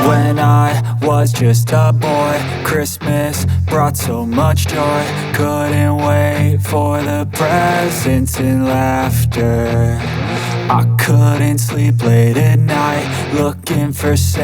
When I was just a boy, Christmas brought so much joy. Couldn't wait for the presents and laughter. I couldn't sleep late at night, looking for